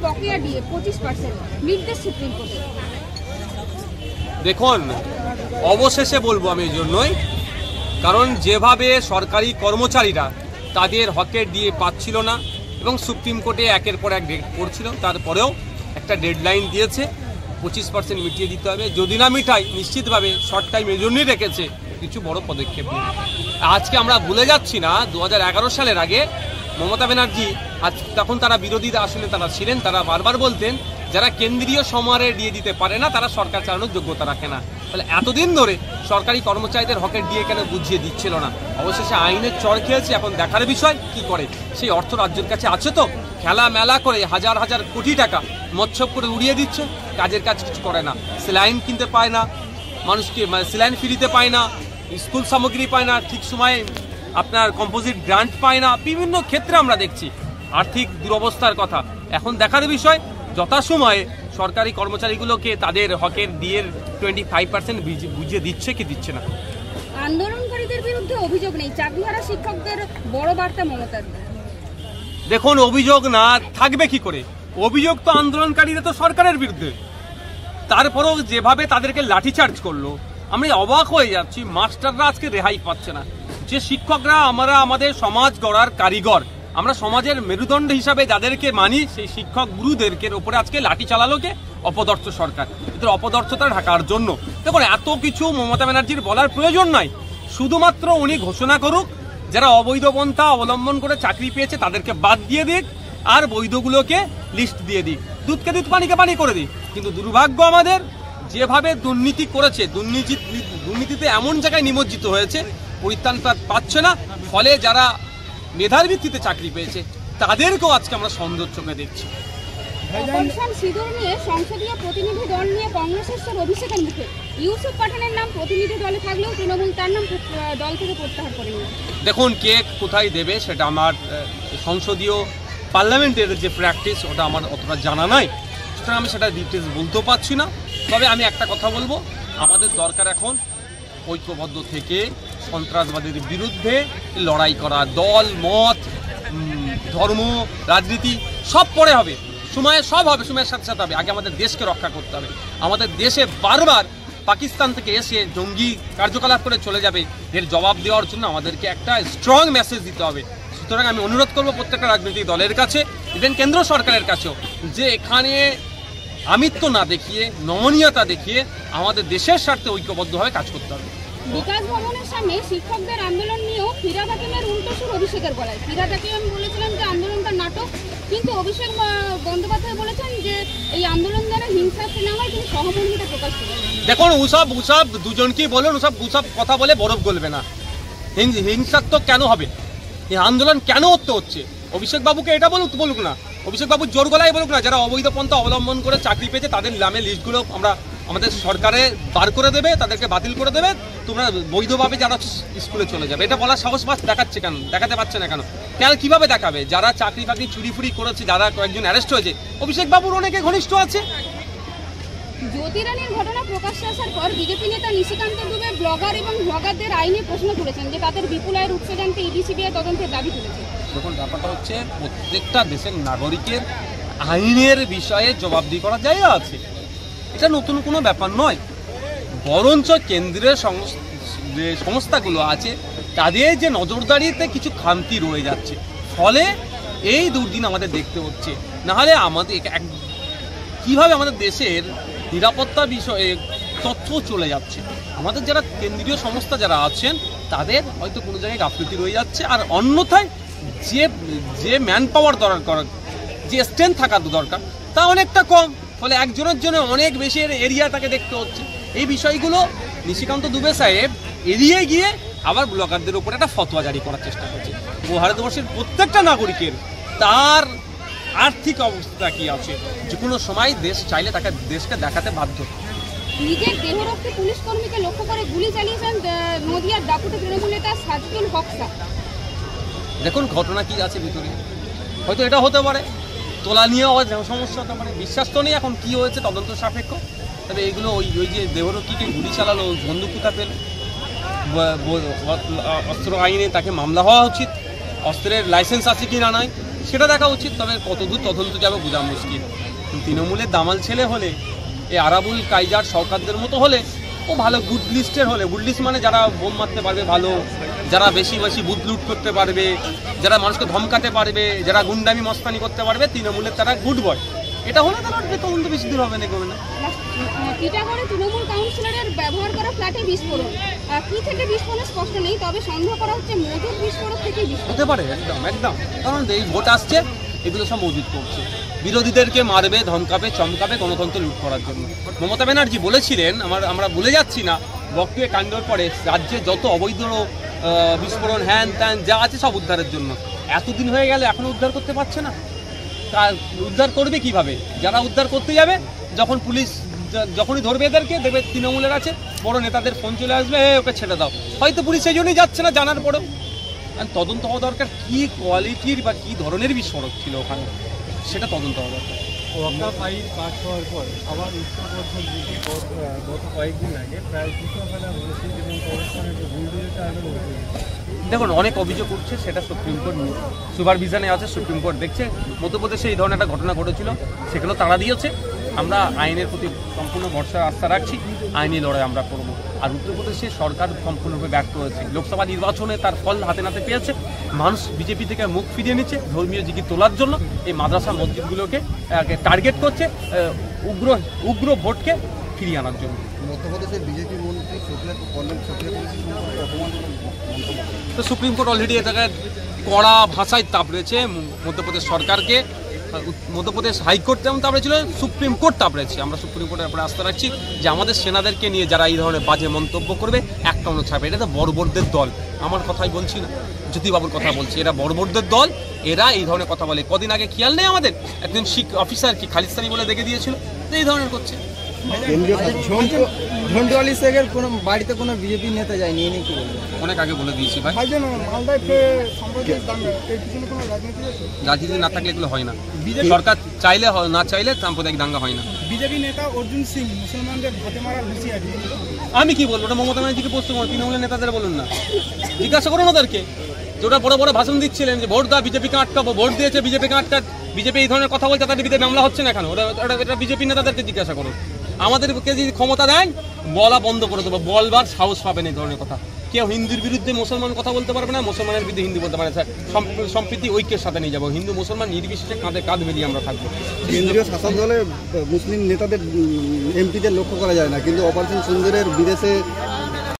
বকেয়া দিয়ে 25% নির্দেশ সুপ্রিম কোর্টের। দেখুন, অবশেষে বলবো আমি এই জন্যই, কারণ যেভাবে সরকারি কর্মচারীরা তাদের হকের দিয়ে পাচ্ছিল না এবং সুপ্রিম কোর্টে একের পর এক ডেট পড়ছিল, তারপরেও একটা ডেডলাইন দিয়েছে 25% মিটিয়ে দিতে হবে। যদি না মিটাই নিশ্চিতভাবে শর্ট টাইম এই জন্যই রেখেছে কিছু বড় পদক্ষেপ নিয়ে। আজকে আমরা ভুলে যাচ্ছি না 2011 সালের আগে মমতা ব্যানার্জি, তখন তারা বিরোধীরা আসলে তারা ছিলেন, তারা বারবার বলতেন যারা কেন্দ্রীয় সমরে দিয়ে দিতে পারে না তারা সরকার চালানোর যোগ্যতা রাখে না। তাহলে এতদিন ধরে সরকারি কর্মচারীদের হকের দিয়ে কেন বুঝিয়ে দিচ্ছিল না? অবশেষে আইনের চড় খেয়েছে, এখন দেখার বিষয় কি করে। সেই অর্থ রাজ্যের কাছে আছে তো, খেলা মেলা করে হাজার হাজার কোটি টাকা মৎসব করে উড়িয়ে দিচ্ছে, কাজের কাজ কিছু করে না। স্যালাইন কিনতে পায় না মানুষকে, স্যালাইন ফ্রিতে পায় না, স্কুল সামগ্রী পায় না, ঠিক সময়ে আপনার কম্পোজিট গ্রান্ট পায় না। বিভিন্ন ক্ষেত্রে আমরা দেখছি আর্থিক দুরবস্থার কথা। এখন দেখার বিষয় যথাসময়ে সরকারি কর্মচারীগুলোকে তাদের হকের দিয়ে 25% বুঝিয়ে দিচ্ছে কি দিচ্ছে না। আন্দোলনকারীদের বিরুদ্ধে অভিযোগ নেই, চাকরিহারা শিক্ষকদের বড় বার্তা মমতার। দেখুন, অভিযোগ না থাকবে কি করে? অভিযোগ তো আন্দোলনকারীরা তো সরকারের বিরুদ্ধে, তারপরেও যেভাবে তাদেরকে লাঠিচার্জ করলো আমি অবাক হয়ে যাচ্ছি। মাস্টাররা আজকে রেহাই পাচ্ছে না। যে শিক্ষকরা আমরা আমাদের সমাজ গড়ার কারিগর, আমরা সমাজের মেরুদণ্ড হিসাবে যাদেরকে মানি, সেই শিক্ষক গুরুদেরকে ওপরে আজকে লাঠি চালালো কে? অপদর্থ সরকার। এদের অপদর্থতা ঢাকার জন্য দেখুন এত কিছু মমতা ব্যানার্জির বলার প্রয়োজন নাই। শুধুমাত্র উনি ঘোষণা করুক যারা অবৈধ পন্থা অবলম্বন করে চাকরি পেয়েছে তাদেরকে বাদ দিয়ে দিক, আর বৈধগুলোকে লিস্ট দিয়ে দিক, দুধকে দুধ পানিকে পানি করে দিক। কিন্তু দুর্ভাগ্য আমাদের, যেভাবে দুর্নীতি করেছে, দুর্নীতিতে এমন জায়গায় নিমজ্জিত হয়েছে, পরিত্রাণ পাচ্ছে না। ফলে যারা মেধার ভিত্তিতে চাকরি পেয়েছে তাদেরকেও আজকে আমরা সন্দেহ চোখে দেখছি। অপারেশন সিঁদুর নিয়ে সংসদীয় প্রতিনিধি দল নিয়ে কংগ্রেসের স্যার অভিষেকের মুখে। ইউসুফ পাঠানের নাম প্রতিনিধি দলে থাকলেও তৃণমূল তার নাম দল থেকে প্রত্যাহার করেনি। দেখুন, কে কোথায় দেবে সেটা আমার সংসদীয় পার্লামেন্টের যে প্র্যাকটিস ওটা আমার অতটা জানা নাই, সুতরাং আমি সেটা ডিটেলস বলতেও পারছি না। তবে আমি একটা কথা বলবো, আমাদের দরকার এখন ঐক্যবদ্ধ থেকে সন্ত্রাসবাদের বিরুদ্ধে লড়াই করা। দল মত ধর্ম রাজনীতি সব পরে হবে, সময়ে সব হবে, সময়ের সাথে সাথে হবে। আগে আমাদের দেশকে রক্ষা করতে হবে। আমাদের দেশে বারবার পাকিস্তান থেকে এসে জঙ্গি কার্যকলাপ করে চলে যাবে, এর জবাব দেওয়ার জন্য আমাদেরকে একটা স্ট্রং মেসেজ দিতে হবে। সুতরাং আমি অনুরোধ করবো প্রত্যেকটা রাজনৈতিক দলের কাছে, ইভেন কেন্দ্র সরকারের কাছেও, যে এখানে আমিত্ব না দেখিয়ে নমনীয়তা দেখিয়ে আমাদের দেশের স্বার্থে ঐক্যবদ্ধভাবে কাজ করতে হবে। বিকাশ ভবনের সামনে শিক্ষকদের আন্দোলন নিয়েও ফিরহাদ হাকিমের উল্টো সুর অভিষেকের বলায়। ফিরহাদ হাকিম বলেছিলেন যে আন্দোলনটা নাটক, কিন্তু অভিষেক বন্দ্যোপাধ্যায় বলেছেন যে এই আন্দোলন দ্বারা হিংসাত্মক না হয় তিনি সহমর্মিতা প্রকাশ করেন। দেখুন, উসব দুজনকেই বলুন, উসব কথা বলে বরফ গলবে না। হিংসাত্মক কেন হবে? এই আন্দোলন কেন হচ্ছে? অভিষেক বাবুকে এটা বলুক না, অভিষেক বাবু জোর গলায় বলুক না, যারা অবৈধ পন্থা অবলম্বন করে চাকরি পেয়েছে তাদের নামে লিস্টগুলো আমরা আমাদের সরকারে বার করে দেবে, তাদেরকে বাতিল করে দেবে, তোমরা বৈধভাবে যারা স্কুলে চলে যাবে। এটা বলার সাহস দেখাচ্ছে কেন? দেখাতে পারছে না কেন? কিভাবে দেখাবে? যারা চাকরি বাকরি চুরি ফুরি করেছে, যারা কয়েকজন অ্যারেস্ট হয়েছে, অভিষেক বাবুর অনেকে ঘনিষ্ঠ আছে। জ্যোতি রানীর ঘটনা প্রকাশ্যে আসার পর বিজেপি নেতা নিশিকান্ত দুবে ব্লগার এবং ব্লগারদের আইনে প্রশ্ন তুলেছেন যে তাদের বিপুল আয়ের উৎস জানতে ইডি সিবিআই তদন্তের দাবি তুলেছে। দেখুন, ব্যাপারটা হচ্ছে প্রত্যেকটা দেশের নাগরিকের আইনের বিষয়ে জবাবদিহি করার জায়গা আছে, এটা নতুন কোনো ব্যাপার নয়। বরঞ্চ কেন্দ্রের যে সংস্থাগুলো আছে তাদের যে নজরদারিতে কিছু খামতি রয়ে যাচ্ছে, ফলে এই দুর্দিন আমাদের দেখতে হচ্ছে। নাহলে আমাদের কিভাবে আমাদের দেশের নিরাপত্তা বিষয়ে তথ্য চলে যাচ্ছে, আমাদের যারা কেন্দ্রীয় সংস্থা যারা আছেন তাদের হয়তো কোনো জায়গায় গাফিলতি রয়ে যাচ্ছে, আর অন্যথায় যে ম্যান পাওয়ার দরকার, যে স্ট্রেংথ থাকা দরকার তা অনেকটা কম, ফলে একজনের জন্য অনেক বেশি এরিয়া তাকে দেখতে হচ্ছে। এই বিষয়গুলো নিশিকান্ত দুবে সাহেব এড়িয়ে গিয়ে আবার ব্লগারদের উপর একটা ফতোয়া জারি করার চেষ্টা করছে। ভারতবর্ষের প্রত্যেকটা নাগরিকের তার আর্থিক অবস্থা কি আছে, যে কোনো সময় দেশ চাইলে তাকে দেশকে দেখাতে বাধ্য। নিজের দেহরক্ষী পুলিশ কর্মীকে লক্ষ্য করে গুলি চালিয়েছেন নদিয়ার দাপুটে তৃণমূল নেতা সাজদুল হক। দেখুন, ঘটনা কি আছে ভিতরে, হয়তো এটা হতে পারে, তোলা নিয়েও সমস্যা হতে পারে, বিশ্বাস তো নেই এখন কি হয়েছে, তদন্ত সাপেক্ষ। তবে এগুলো ওই যে দেহরক্ষীকে গুলি চালালো, বন্দুক কোথা পেল, অস্ত্র আইনে তাকে মামলা হওয়া উচিত, অস্ত্রের লাইসেন্স আছে কি না নাই সেটা দেখা উচিত। তবে কতদূর তদন্ত যাবে বোঝা মুশকিল। তৃণমূলের দামাল ছেলে হলে, এই আরাবুল কাইজার সরকারদের মতো হলে ও ভালো গুড লিস্টের হলে, গুড লিস্ট মানে যারা বোম মারতে পারবে ভালো, যারা বেশি বেশি বুথ লুট করতে পারবে, যারা মানুষকে ধমকাতে পারবে, যারা গুন্ডামি মস্তানি করতে পারবে, তৃণমূলের তারা গুড বয়। এটা হলে তারা তদন্ত বেশি দূর হবে না, কমে না। টিটাগড়ে তৃণমূল কাউন্সিলরের ব্যবহার করা ফ্ল্যাটে বিস্ফোরণ, কি থেকে বিস্ফোরণ স্পষ্ট নেই, তবে সন্দেহ করা হচ্ছে মজুদ বিস্ফোরক থেকে বিস্ফোরণ হতে পারে। একদম একদম, কারণ এই ভোট আসছে, এগুলো সব মজুদ করছে, বিরোধীদেরকে মারবে, ধমকাবে, চমকাবে, গণতন্ত্র লুট করার জন্য। মমতা ব্যানার্জি বলেছিলেন, আমরা ভুলে যাচ্ছি না, বক্তব্যে কাণ্ডর পরে রাজ্যে যত অবৈধ বিস্ফোরণ হ্যান ত্যান যা আছে সব উদ্ধারের জন্য। এতদিন হয়ে গেলে এখনো উদ্ধার করতে পারছে না। উদ্ধার করবে কিভাবে? যারা উদ্ধার করতে যাবে, যখন পুলিশ যখনই ধরবে এদেরকে, দেখবে তৃণমূলের আছে বড় নেতাদের ফোন চলে আসবে, ওকে ছেড়ে দাও। হয়তো পুলিশ সেই জন্যই যাচ্ছে না, জানার পরেও। তদন্ত হওয়া দরকার, কী কোয়ালিটির বা কী ধরনের বিস্ফোরক ছিল ওখানে, সেটা তদন্ত হওয়া দরকার। ওয়াকা ফাইল পাস হওয়ার পর আবার উত্তরবর্ধমান দিকে গত কয়েকদিন আগে প্রায় কৃষকেরা মসজিদ এবং কবরস্থানের যে বুলডোজারটা আরও দেখুন, অনেক অভিযোগ উঠছে, সেটা সুপ্রিম কোর্ট সুপারভিশনে আছে, সুপ্রিম কোর্ট দেখছে। মধ্যপ্রদেশে এই ধরনের একটা ঘটনা ঘটেছিল, সেগুলো তাড়া দিয়েছে। আমরা আইনের প্রতি সম্পূর্ণ ভরসা আস্থা রাখছি, আইনি লড়াই আমরা করব। আর উত্তরপ্রদেশে সরকার সম্পূর্ণরূপে ব্যর্থ হয়েছে, লোকসভা নির্বাচনে তার ফল হাতে নাতে পেয়েছে। মানুষ বিজেপি থেকে মুখ ফিরিয়ে নিচ্ছে ধর্মীয় জিগি তোলার জন্য, এই মাদ্রাসা মসজিদগুলোকে টার্গেট করছে উগ্র ভোটকে ফিরিয়ে আনার জন্য। মধ্যপ্রদেশের বিজেপি মন্ত্রী তো সুপ্রিম কোর্ট অলরেডি এটাকে কড়া ভাষায় তাপড়েছে মধ্যপ্রদেশ সরকারকে। মধ্যপ্রদেশ হাইকোর্ট যেমন তাপড়েছিল, সুপ্রিম কোর্ট তাপড়েছে। আমরা সুপ্রিম কোর্টের উপরে আস্থা রাখছি যে আমাদের সেনাদেরকে নিয়ে যারা এই ধরনের বাজে মন্তব্য করবে, একটা অন্য ছাড়বে। এটা তো বর্বরদের দল, আমার কথাই বলছি না, জ্যোতিবাবুর কথা বলছি। এরা বর্বরদের দল, এরা এই ধরনের কথা বলে। কদিন আগে খেয়াল নেই আমাদের, একজন শিখ অফিসার কি খালিস্তানি বলে দেখে দিয়েছিল, এই ধরনের করছে। ঝন্টুয়ালি শেখের কোনো বাড়িতে কোনো বিজেপি নেতা যায়নি, এনে কি বলবো? অনেক আগে বলে দিয়েছি ভাই, রাজনীতি না থাকলে এগুলো হয় না। সরকার চাইলে না চাইলে সাম্প্রদায়িক দাঙ্গা হয় না। বিজেপি নেতা অর্জুন সিং মুসলমানদের ভাতে মারার হুঁশিয়ারি। আমি কি বলবো? ওটা মমতা ব্যানার্জিকে প্রশ্ন করুন, তৃণমূলের নেতাদের বলুন না, জিজ্ঞাসা করুন ওদেরকে। যেটা বড় বড় ভাষণ দিচ্ছিলেন যে ভোট দাও বিজেপিকে আটকাবো, ভোট দিয়েছে বিজেপিকে আটকা, বিজেপি এই ধরনের কথা বলছে, তাদের বিরুদ্ধে মামলা হচ্ছে না কেন? এটা বিজেপি নেতাদেরকে জিজ্ঞাসা করুন। আমাদেরকে যদি ক্ষমতা দেন, বলা বন্ধ করে দেবো, বলবার সাহস পাবেন এই ধরনের কথা। কেউ হিন্দুর বিরুদ্ধে মুসলমান কথা বলতে পারবে না, মুসলমানের বিরুদ্ধে হিন্দু বলতে পারে। সম্প্রীতি ঐক্যের সাথে নিয়ে যাবো, হিন্দু মুসলমান নির্বিশেষে কাঁধে কাঁধ মিলিয়ে আমরা থাকবো। কেন্দ্রীয় শাসক দলে মুসলিম নেতাদের এমপিদের লক্ষ্য করা যায় না, কিন্তু অপারেশন সুন্দরের বিদেশে